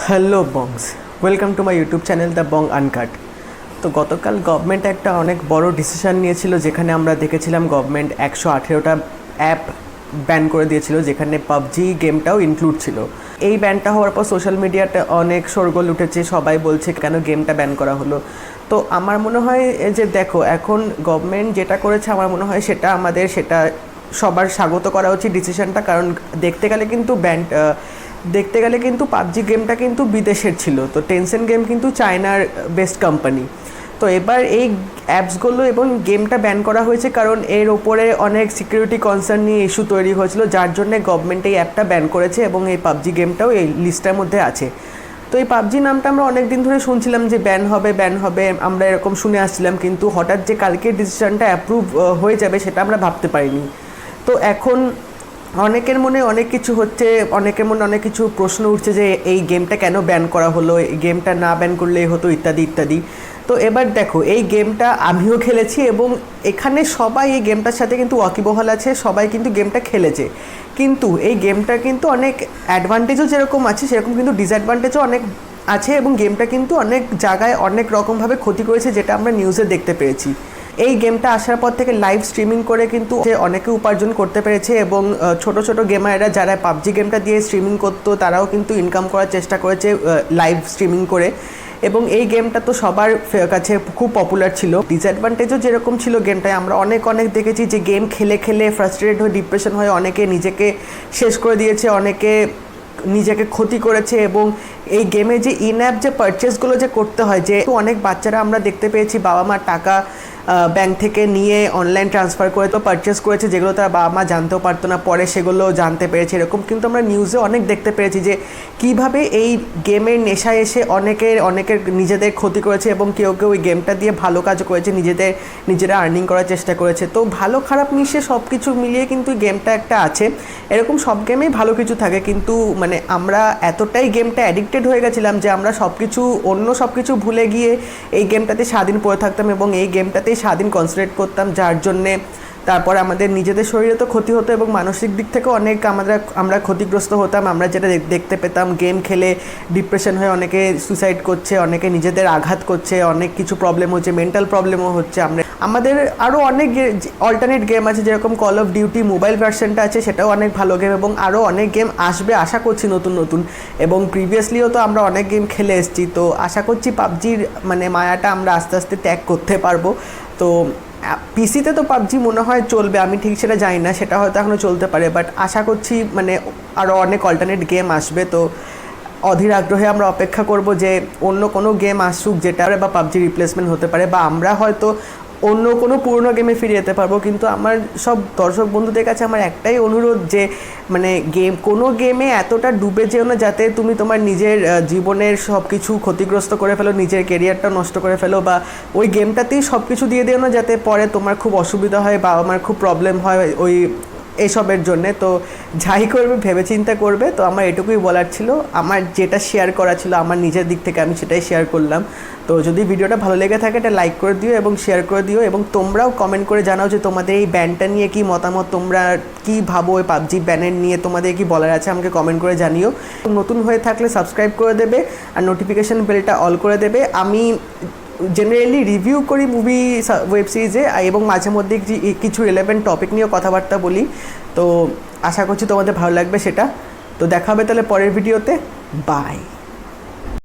Hello bongs, welcome to my YouTube channel the Bong uncut. তো গতকাল government একটা অনেক বড় ডিসিশন নিয়েছিল, যেখানে আমরা দেখেছিলাম গভর্নমেন্ট 118টা অ্যাপ ব্যান করে দিয়েছিল, যেখানে পাবজি গেমটাও ইনক্লুড ছিল। এই ব্যানটা হওয়ার পর সোশ্যাল মিডিয়াতে অনেক শোরগোল উঠেছে, সবাই বলছে কেন গেমটা ব্যান করা হলো। তো আমার মনে হয় যে দেখো, এখন গভর্নমেন্ট যেটা করেছে আমার মনে হয় সেটা সবার স্বাগত করা উচিত ডিসিশনটা। কারণ দেখতে গেলে কিন্তু পাবজি গেমটা কিন্তু বিদেশের ছিল, তো টেনসেন্ট গেম কিন্তু চায়নার বেস্ট কোম্পানি। তো এবার এই অ্যাপসগুলো এবং গেমটা ব্যান করা হয়েছে কারণ এর ওপরে অনেক সিকিউরিটি কনসার্ন নিয়ে ইস্যু তৈরি হয়েছিল, যার জন্য গভর্নমেন্ট এই অ্যাপটা ব্যান করেছে এবং এই পাবজি গেমটাও এই লিস্টের মধ্যে আছে। তো এই পাবজি নামটা আমরা অনেক দিন ধরে শুনছিলাম যে ব্যান হবে, আমরা এরকম শুনে আসছিলাম, কিন্তু হঠাৎ যে কালকের ডিসিশনটা অ্যাপ্রুভ হয়ে যাবে সেটা আমরা ভাবতে পারিনি। তো এখন অনেকের মনে অনেক কিছু হচ্ছে, অনেকের মনে অনেক কিছু প্রশ্ন উঠছে যে এই গেমটা কেন ব্যান করা হলো, এই গেমটা না ব্যান করলেই হতো, ইত্যাদি ইত্যাদি। তো এবার দেখো, এই গেমটা আমিও খেলেছি এবং এখানে সবাই এই গেমটার সাথে কিন্তু ওয়াকিবহাল আছে, সবাই কিন্তু গেমটা খেলেছে। কিন্তু এই গেমটা কিন্তু অনেক অ্যাডভান্টেজও যেরকম আছে সেরকম কিন্তু ডিসঅ্যাডভান্টেজও অনেক আছে, এবং গেমটা কিন্তু অনেক জায়গায় অনেক রকমভাবে ক্ষতি করেছে, যেটা আমরা নিউজে দেখতে পেয়েছি। এই গেমটা আসার পর থেকে লাইভ স্ট্রিমিং করে কিন্তু অনেকে উপার্জন করতে পেরেছে, এবং ছোট ছোট গেমাররা যারা পাবজি গেমটা দিয়ে স্ট্রিমিং করতো তারাও কিন্তু ইনকাম করার চেষ্টা করেছে লাইভ স্ট্রিমিং করে। এবং এই গেমটা তো সবার কাছে খুব পপুলার ছিল। ডিসঅ্যাডভান্টেজও যেরকম ছিল গেমটায়, আমরা অনেক দেখেছি যে গেম খেলে খেলে ফ্রাস্ট্রেটেড হয়ে ডিপ্রেশন হয়ে অনেকে নিজেকে শেষ করে দিয়েছে, অনেকে নিজেকে ক্ষতি করেছে। এবং এই গেমে যে ইন অ্যাপ যে পারচেসগুলো যে করতে হয়, যে অনেক বাচ্চারা আমরা দেখতে পেয়েছি বাবা মার টাকা ব্যাংক থেকে নিয়ে অনলাইন ট্রান্সফার করে তো পারচেস করেছে, যেগুলো তার বাবা মা জানতেও পারতো না, পরে সেগুলো জানতে পেরেছে। এরকম কিন্তু আমরা নিউজে অনেক দেখতে পেরেছি যে কীভাবে এই গেমের নেশায় এসে অনেকের নিজেদের ক্ষতি করেছে, এবং কেউ ওই গেমটা দিয়ে ভালো কাজও করেছে, নিজেরা আর্নিং করার চেষ্টা করেছে। তো ভালো খারাপ মিশিয়ে সব কিছু মিলিয়ে কিন্তু গেমটা একটা আছে। এরকম সব গেমেই ভালো কিছু থাকে, কিন্তু মানে আমরা এতটাই গেমটা অ্যাডিক্টেড হয়ে গেছিলাম যে আমরা সব কিছু ভুলে গিয়ে এই গেমটাতে স্বাধীন পড়ে থাকতাম এবং এই গেমটাতেই স্বাধীন কনসেন্ট্রেট করতাম, যার জন্যে তারপরে আমাদের নিজেদের শরীরে তো ক্ষতি হতো এবং মানসিক দিক থেকেও অনেক আমরা ক্ষতিগ্রস্ত হতাম। আমরা যেটা দেখতে পেতাম, গেম খেলে ডিপ্রেশন হয়ে অনেকে সুইসাইড করছে, অনেকে নিজেদের আঘাত করছে, অনেক কিছু প্রবলেম হচ্ছে, মেন্টাল প্রবলেমও হচ্ছে। আমাদের আরও অনেক অল্টারনেট গেম আছে, যেরকম কল অফ ডিউটি মোবাইল ভার্সনটা আছে, সেটাও অনেক ভালো গেম, এবং আরও অনেক গেম আসবে আশা করছি নতুন। এবং প্রিভিয়াসলিও তো আমরা অনেক গেম খেলে এসেছি, তো আশা করছি পাবজির মানে মায়াটা আমরা আস্তে আস্তে ত্যাগ করতে পারবো। তো পিসিতে তো পাবজি মনে হয় চলবে, আমি ঠিক সেটা জানি না, সেটা হয়তো এখনও চলতে পারে, বাট আশা করছি মানে আরও অনেক অল্টারনেট গেম আসবে। তো অধীর আগ্রহে আমরা অপেক্ষা করব যে অন্য কোনো গেম আসুক যেটা বা পাবজি রিপ্লেসমেন্ট হতে পারে, বা আমরা হয়তো অন্য কোনো পুরনো গেমে ফিরে যেতে পারবো। কিন্তু আমার সব দর্শক বন্ধুদের কাছে আমার একটাই অনুরোধ যে মানে কোনো গেমে এতটা ডুবে যেও না যাতে তুমি তোমার নিজের জীবনের সব কিছু ক্ষতিগ্রস্ত করে ফেলো, নিজের কেরিয়ারটা নষ্ট করে ফেলো, বা ওই গেমটাতেই সব কিছু দিয়ে দিও না যাতে পরে তোমার খুব অসুবিধা হয় বা আমার খুব প্রবলেম হয় ওই এসবের জন্যে। তো যাই করবে ভেবেচিন্তে করবে। তো আমার এটুকুই বলার ছিল, আমার যেটা শেয়ার করা ছিল আমার নিজের দিক থেকে আমি সেটাই শেয়ার করলাম। তো যদি ভিডিওটা ভালো লেগে থাকে এটা লাইক করে দিও এবং শেয়ার করে দিও, এবং তোমরাও কমেন্ট করে জানাও যে তোমাদের এই ব্যানটা নিয়ে কী মতামত, তোমরা কী ভাবো ওই পাবজি ব্যানের নিয়ে, তোমাদের কি বলার আছে আমাকে কমেন্ট করে জানিও। নতুন হয়ে থাকলে সাবস্ক্রাইব করে দেবে আর নোটিফিকেশান বেলটা অল করে দেবে। আমি জেনারেলি রিভিউ করি মুভি ওয়েব সিরিজে, এবং মাঝে মধ্যে কিছু রিলেভেন্ট টপিক নিয়েও কথাবার্তা বলি। তো আশা করছি তোমাদের ভালো লাগবে সেটা। তো দেখা হবে তাহলে পরের ভিডিওতে। বাই।